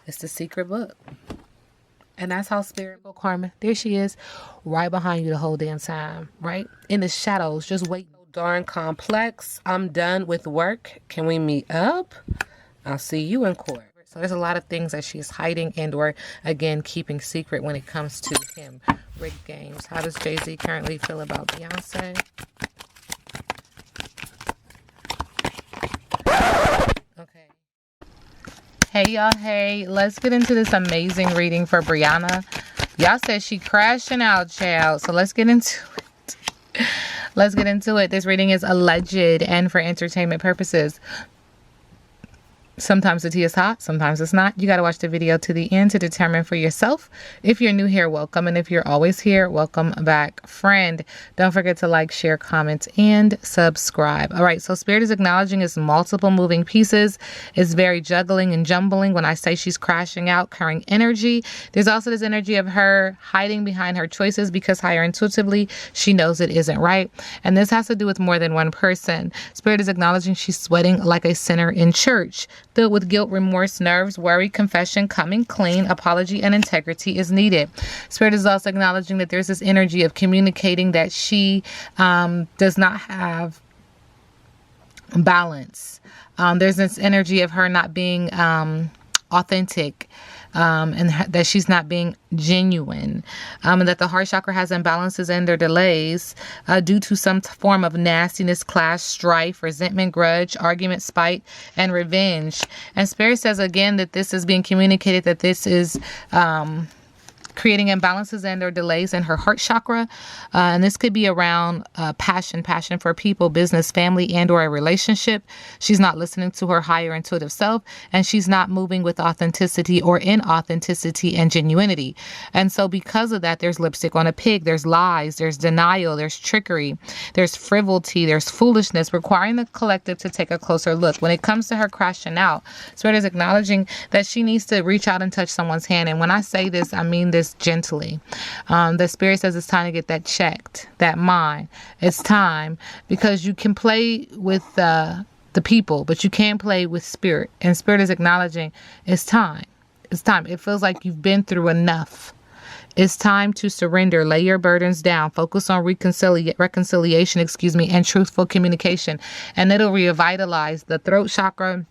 It's the secret book. And that's how Spirit will Karma. There she is, right behind you the whole damn time, right? In the shadows, just wait. Darn complex. I'm done with work. Can we meet up? I'll see you in court. So there's a lot of things that she's hiding and or, again, keeping secret when it comes to him. Rigged games. How does Jay-Z currently feel about Beyonce? Okay. Hey, y'all. Hey, let's get into this amazing reading for Briana. Y'all said she crashing out, child. So let's get into it. Let's get into it. This reading is alleged and for entertainment purposes. Sometimes the tea is hot, sometimes it's not. You got to watch the video to the end to determine for yourself. If you're new here, welcome. And if you're always here, welcome back, friend. Don't forget to like, share, comment, and subscribe. All right, so Spirit is acknowledging its multiple moving pieces. It's very juggling and jumbling. When I say she's crashing out, carrying energy, there's also this energy of her hiding behind her choices because higher intuitively, she knows it isn't right. And this has to do with more than one person. Spirit is acknowledging she's sweating like a sinner in church. Filled with guilt, remorse, nerves, worry, confession, coming clean, apology, and integrity is needed. Spirit is also acknowledging that there's this energy of communicating that she does not have balance. There's this energy of her not being authentic. And that she's not being genuine, and that the heart chakra has imbalances and or delays due to some form of nastiness, clash, strife, resentment, grudge, argument, spite, and revenge. And Spirit says again that this is being communicated, that this is creating imbalances and or delays in her heart chakra. And this could be around passion for people, business, family, and or a relationship. She's not listening to her higher intuitive self, and she's not moving with authenticity or inauthenticity and genuinity. And so because of that, there's lipstick on a pig, there's lies, there's denial, there's trickery, there's frivolity, there's foolishness, requiring the collective to take a closer look. When it comes to her crashing out, Spirit is acknowledging that she needs to reach out and touch someone's hand. And when I say this, I mean this gently. The Spirit says it's time to get that checked, that mind. It's time, because you can play with the people, but you can't play with Spirit. And Spirit is acknowledging it's time. It's time. It feels like you've been through enough. It's time to surrender, lay your burdens down, focus on reconciliation, and truthful communication. And it'll revitalize the throat chakra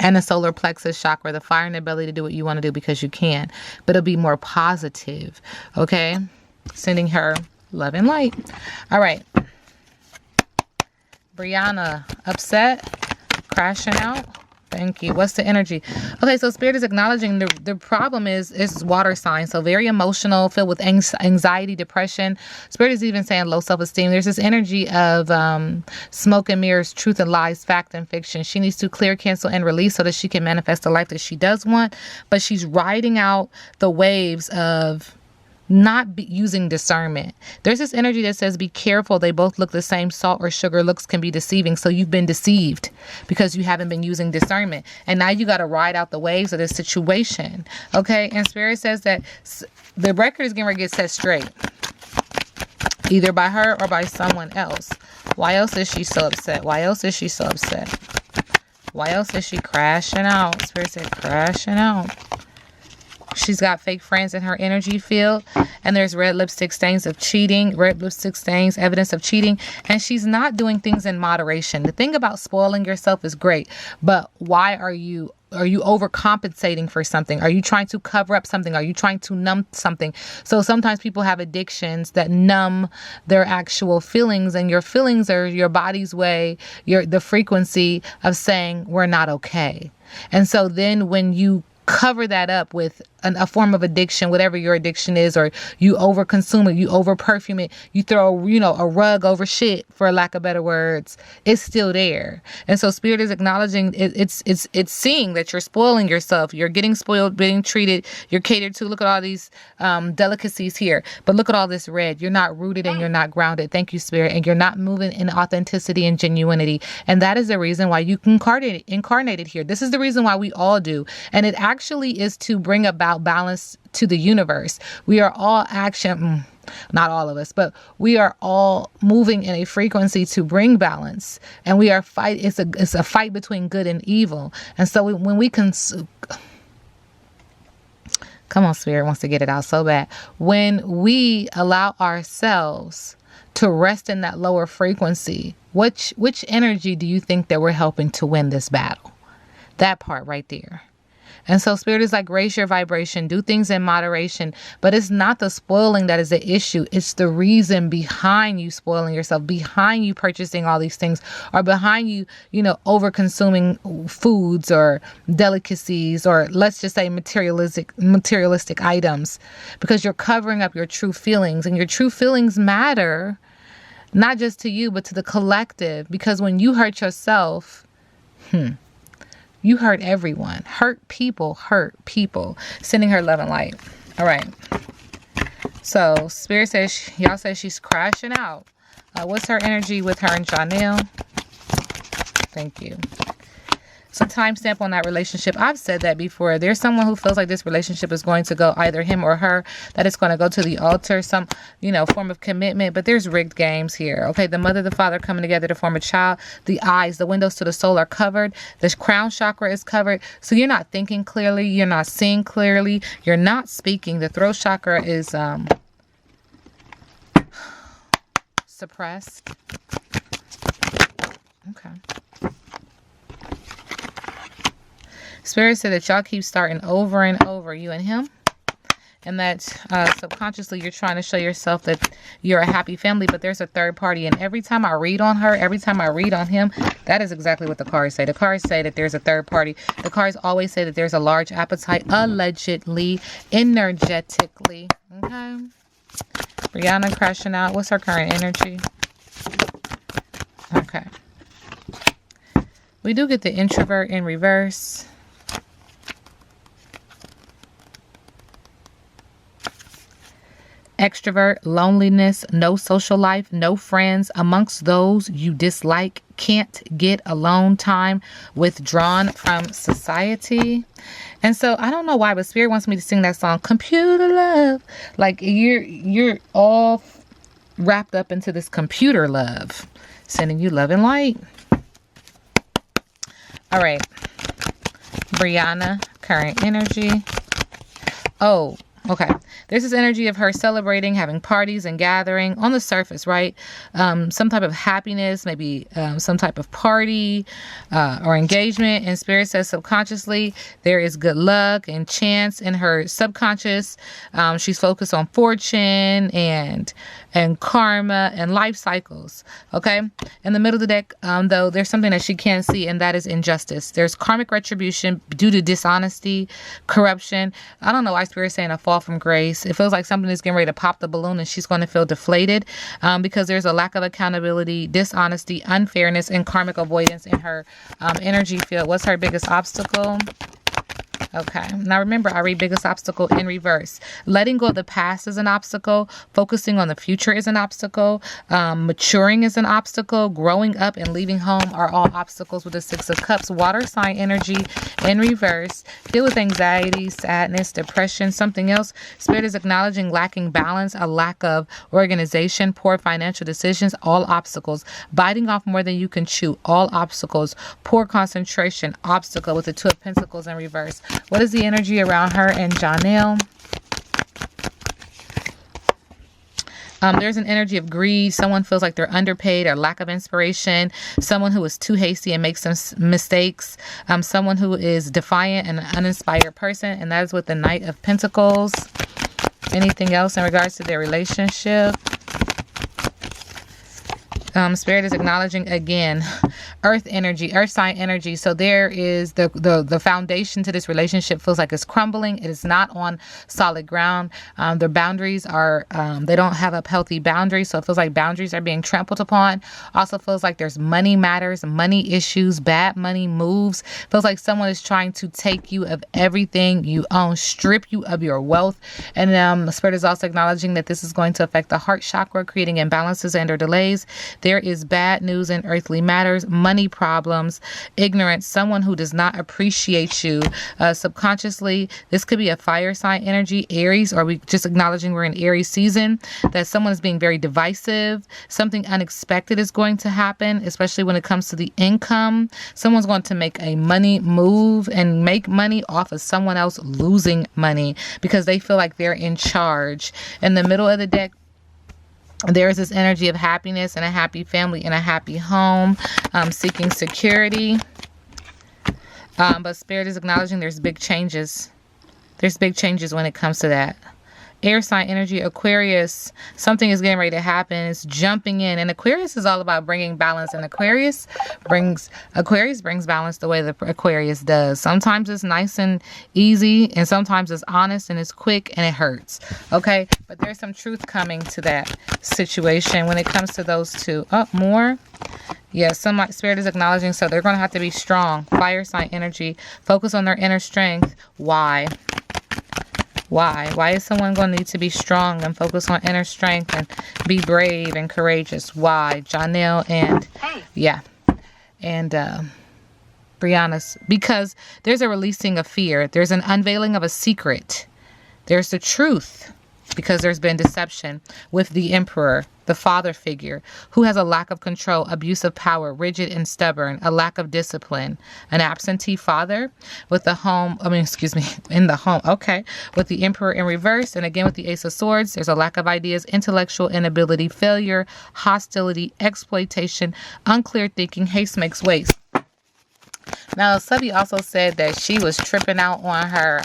and the solar plexus chakra, the fire in the belly to do what you want to do because you can. But it'll be more positive, okay? Sending her love and light. All right. Briana, upset, crashing out. Thank you. What's the energy? Okay, so Spirit is acknowledging the problem is water sign. So very emotional, filled with anxiety, depression. Spirit is even saying low self-esteem. There's this energy of smoke and mirrors, truth and lies, fact and fiction. She needs to clear, cancel, and release so that she can manifest the life that she does want. But she's riding out the waves of not using discernment. There's this energy that says, be careful. They both look the same. Salt or sugar looks can be deceiving. So you've been deceived because you haven't been using discernment. And now you got to ride out the waves of this situation. Okay. And Spirit says that the record is going to get set straight, either by her or by someone else. Why else is she so upset? Why else is she so upset? Why else is she crashing out? Spirit said crashing out. She's got fake friends in her energy field, and there's red lipstick stains of cheating, red lipstick stains, evidence of cheating, and she's not doing things in moderation. The thing about spoiling yourself is great, but why are you overcompensating for something? Are you trying to cover up something? Are you trying to numb something? So sometimes people have addictions that numb their actual feelings, and your feelings are your body's way, the frequency of saying we're not okay. And so then when you cover that up with a form of addiction, whatever your addiction is, or you over consume it, you over perfume it, you throw, a rug over shit, for lack of better words, it's still there. And so Spirit is acknowledging it's seeing that you're spoiling yourself. You're getting spoiled, being treated, you're catered to. Look at all these delicacies here, but look at all this red. You're not rooted and you're not grounded. Thank you, Spirit. And you're not moving in authenticity and genuinity. And that is the reason why you incarnated here. This is the reason why we all do. And it actually is to bring about balance to the universe. We are all not all of us, but we are all moving in a frequency to bring balance. And we are it's a fight between good and evil. And so when we come on, Spirit wants to get it out so bad. When we allow ourselves to rest in that lower frequency, which energy do you think that we're helping to win this battle? That part right there. And so Spirit is like, raise your vibration, do things in moderation, but it's not the spoiling that is the issue. It's the reason behind you spoiling yourself, behind you purchasing all these things, or behind you, over consuming foods or delicacies, or let's just say materialistic items, because you're covering up your true feelings, and your true feelings matter, not just to you, but to the collective, because when you hurt yourself, you hurt everyone. Hurt people. Sending her love and light. All right. So Spirit says, y'all say she's crashing out. What's her energy with her and Janelle? Thank you. So timestamp on that relationship. I've said that before. There's someone who feels like this relationship is going to go, either him or her, that it's going to go to the altar, some, form of commitment. But there's rigged games here. Okay, the mother, the father coming together to form a child. The eyes, the windows to the soul are covered. The crown chakra is covered. So you're not thinking clearly. You're not seeing clearly. You're not speaking. The throat chakra is suppressed. Okay. Spirit said that y'all keep starting over and over, you and him, and that subconsciously you're trying to show yourself that you're a happy family, but there's a third party. And every time I read on her, every time I read on him, that is exactly what the cards say. The cards say that there's a third party. The cards always say that there's a large appetite, allegedly, energetically. Okay. Briana crashing out. What's her current energy? Okay. We do get the introvert in reverse. Extrovert, loneliness, no social life, no friends, amongst those you dislike, can't get alone time, withdrawn from society. And so I don't know why, but Spirit wants me to sing that song, Computer Love. Like you're all wrapped up into this computer love. Sending you love and light. All right. Briana, current energy. Oh, okay. There's this energy of her celebrating, having parties and gathering on the surface, right? Some type of happiness, maybe some type of party or engagement. And Spirit says subconsciously there is good luck and chance in her subconscious. She's focused on fortune and karma and life cycles. Okay. In the middle of the deck, though, there's something that she can't see, and that is injustice. There's karmic retribution due to dishonesty, corruption. I don't know why Spirit's saying a fall from grace. It feels like something is getting ready to pop the balloon, and she's going to feel deflated because there's a lack of accountability, dishonesty, unfairness, and karmic avoidance in her energy field. What's her biggest obstacle? Okay. Now remember, I read biggest obstacle in reverse. Letting go of the past is an obstacle. Focusing on the future is an obstacle. Maturing is an obstacle. Growing up and leaving home are all obstacles with the Six of Cups. Water sign energy in reverse. Deal with anxiety, sadness, depression, something else. Spirit is acknowledging lacking balance, a lack of organization, poor financial decisions, all obstacles. Biting off more than you can chew, all obstacles. Poor concentration, obstacle with the Two of Pentacles in reverse. What is the energy around her and Janelle? There's an energy of greed. Someone feels like they're underpaid or lack of inspiration. Someone who is too hasty and makes some mistakes. Someone who is defiant and an uninspired person. And that is with the Knight of Pentacles. Anything else in regards to their relationship? Spirit is acknowledging again earth energy, earth sign energy. So there is the foundation to this relationship feels like it's crumbling. It is not on solid ground. Their boundaries are they don't have a healthy boundary, so it feels like boundaries are being trampled upon. Also feels like there's money matters, money issues, bad money moves. Feels like someone is trying to take you of everything you own, strip you of your wealth. And Spirit is also acknowledging that this is going to affect the heart chakra, creating imbalances and or delays. There is bad news in earthly matters. money problems, ignorance, someone who does not appreciate you. Subconsciously, this could be a fire sign energy, Aries, or we just acknowledging we're in Aries season, that someone is being very divisive. Something unexpected is going to happen, especially when it comes to the income. Someone's going to make a money move and make money off of someone else losing money because they feel like they're in charge. In the middle of the deck, there is this energy of happiness and a happy family and a happy home, seeking security. But Spirit is acknowledging there's big changes. There's big changes when it comes to that. Air sign energy, Aquarius, something is getting ready to happen. It's jumping in. And Aquarius is all about bringing balance. And Aquarius brings balance the way the Aquarius does. Sometimes it's nice and easy, and sometimes it's honest and it's quick and it hurts. Okay? But there's some truth coming to that situation when it comes to those two. Oh, more? Yeah, Spirit is acknowledging, so they're going to have to be strong. Fire sign energy. Focus on their inner strength. Why? Why is someone going to need to be strong and focus on inner strength and be brave and courageous? Why? Janelle and, yeah, and Briana's. Because there's a releasing of fear. There's an unveiling of a secret. There's the truth. Because there's been deception with the Emperor, the father figure, who has a lack of control, abuse of power, rigid and stubborn, a lack of discipline, an absentee father with the home, in the home, okay, with the Emperor in reverse, and again with the Ace of Swords, there's a lack of ideas, intellectual inability, failure, hostility, exploitation, unclear thinking, haste makes waste. Now, Subby also said that she was tripping out on her,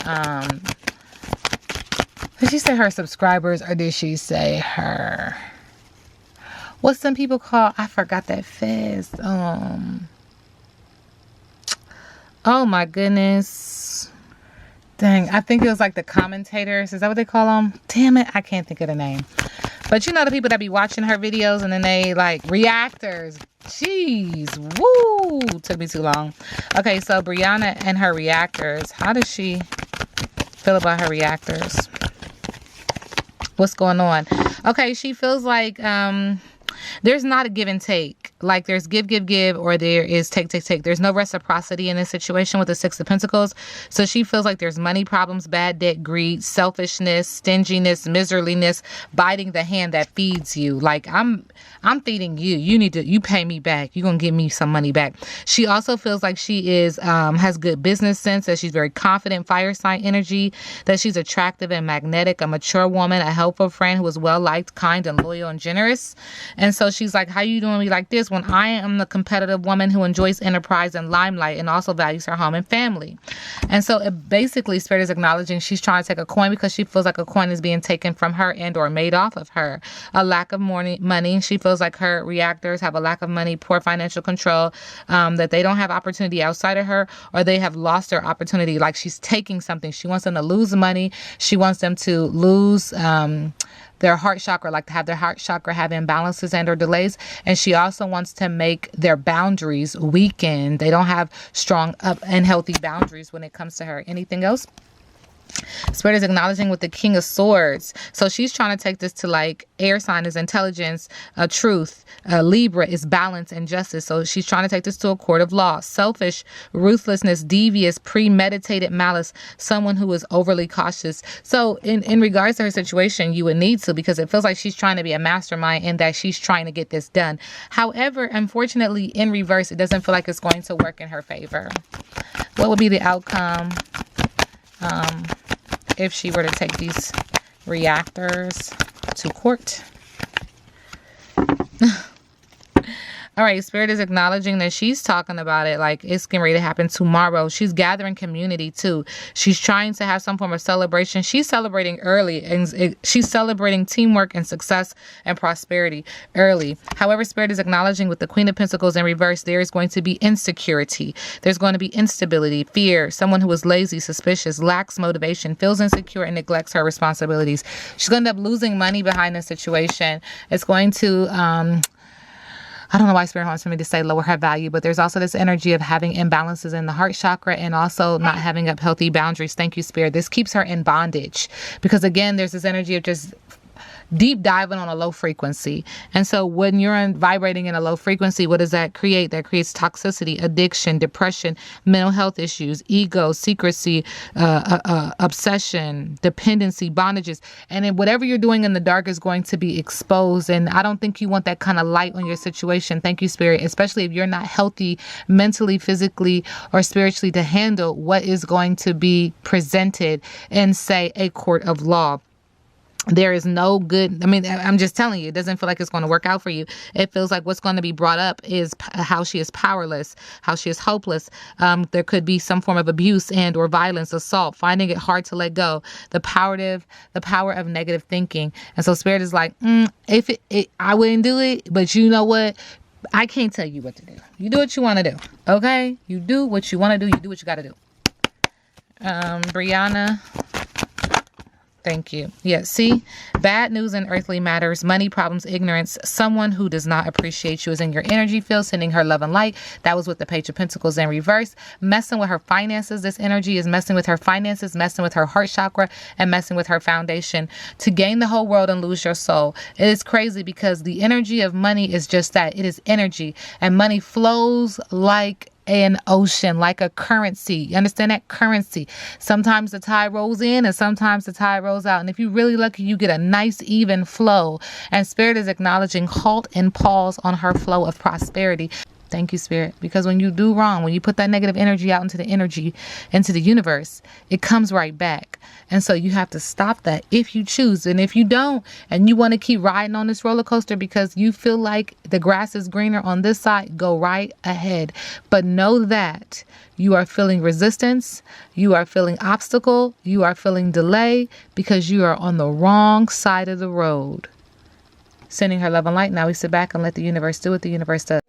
did she say her subscribers, or did she say her, what some people call, I forgot that fast. Oh my goodness. Dang, I think it was like the commentators. Is that what they call them? Damn it, I can't think of the name. But you know the people that be watching her videos and then they like reactors. Jeez, woo, took me too long. Okay, so Briana and her reactors. How does she feel about her reactors? What's going on? Okay, she feels like there's not a give and take. Like there's give, or there is take. There's no reciprocity in this situation with the Six of Pentacles. So she feels like there's money problems, bad debt, greed, selfishness, stinginess, miserliness, biting the hand that feeds you. Like I'm feeding you. You pay me back. You're going to give me some money back. She also feels like she is has good business sense, that she's very confident, fire sign energy, that she's attractive and magnetic, a mature woman, a helpful friend who is well liked, kind and loyal and generous. And so she's like, how you doing me like this when I am the competitive woman who enjoys enterprise and limelight and also values her home and family? And so it basically, Spirit is acknowledging she's trying to take a coin because she feels like a coin is being taken from her and or made off of her. A lack of money. She feels like her reactors have a lack of money, poor financial control, that they don't have opportunity outside of her, or they have lost their opportunity. Like she's taking something. She wants them to lose money. She wants them to lose their heart chakra, like to have their heart chakra have imbalances and or delays. And she also wants to make their boundaries weaken. They don't have strong up and healthy boundaries when it comes to her. Anything else? Spirit is acknowledging with the King of Swords. So she's trying to take this to like air sign is intelligence, truth. Libra is balance and justice. So she's trying to take this to a court of law. Selfish, ruthlessness, devious, premeditated malice, someone who is overly cautious. So in regards to her situation, you would need to, because it feels like she's trying to be a mastermind and that she's trying to get this done. However, unfortunately, in reverse, it doesn't feel like it's going to work in her favor. What would be the outcome if she were to take these reactors to court? All right, Spirit is acknowledging that she's talking about it like it's getting ready to happen tomorrow. She's gathering community too. She's trying to have some form of celebration. She's celebrating early, and she's celebrating teamwork and success and prosperity early. However, Spirit is acknowledging with the Queen of Pentacles in reverse, there is going to be insecurity. There's going to be instability, fear, someone who is lazy, suspicious, lacks motivation, feels insecure, and neglects her responsibilities. She's going to end up losing money behind this situation. It's going to I don't know why Spirit wants me to say lower her value, but there's also this energy of having imbalances in the heart chakra and also not having up healthy boundaries. Thank you, Spirit. This keeps her in bondage because, again, there's this energy of just deep diving on a low frequency. And so when you're vibrating in a low frequency, what does that create? That creates toxicity, addiction, depression, mental health issues, ego, secrecy, obsession, dependency, bondages. And then whatever you're doing in the dark is going to be exposed. And I don't think you want that kind of light on your situation. Thank you, Spirit, especially if you're not healthy mentally, physically, or spiritually to handle what is going to be presented in, say, a court of law. There is no good. I mean, I'm just telling you, it doesn't feel like it's going to work out for you. It feels like what's going to be brought up is how she is powerless, how she is hopeless. There could be some form of abuse and or violence, assault, finding it hard to let go, the power of negative thinking. And so Spirit is like, if I wouldn't do it, but you know what? I can't tell you what to do. You do what you want to do. Okay? You do what you want to do. You do what you got to do. Briana. Thank you. Yeah, see, bad news in earthly matters, money problems, ignorance. Someone who does not appreciate you is in your energy field, sending her love and light. That was with the Page of Pentacles in reverse. Messing with her finances. This energy is messing with her finances, messing with her heart chakra, and messing with her foundation to gain the whole world and lose your soul. It is crazy because the energy of money is just that. It is energy, and money flows like an ocean, like a currency. You understand that? Currency. Sometimes the tide rolls in and sometimes the tide rolls out. And if you're really lucky, you get a nice even flow. And Spirit is acknowledging halt and pause on her flow of prosperity. Thank you, Spirit. Because when you do wrong, when you put that negative energy out into the universe, it comes right back. And so you have to stop that if you choose. And if you don't, and you want to keep riding on this roller coaster because you feel like the grass is greener on this side, go right ahead. But know that you are feeling resistance, you are feeling obstacle, you are feeling delay because you are on the wrong side of the road. Sending her love and light. Now we sit back and let the universe do what the universe does.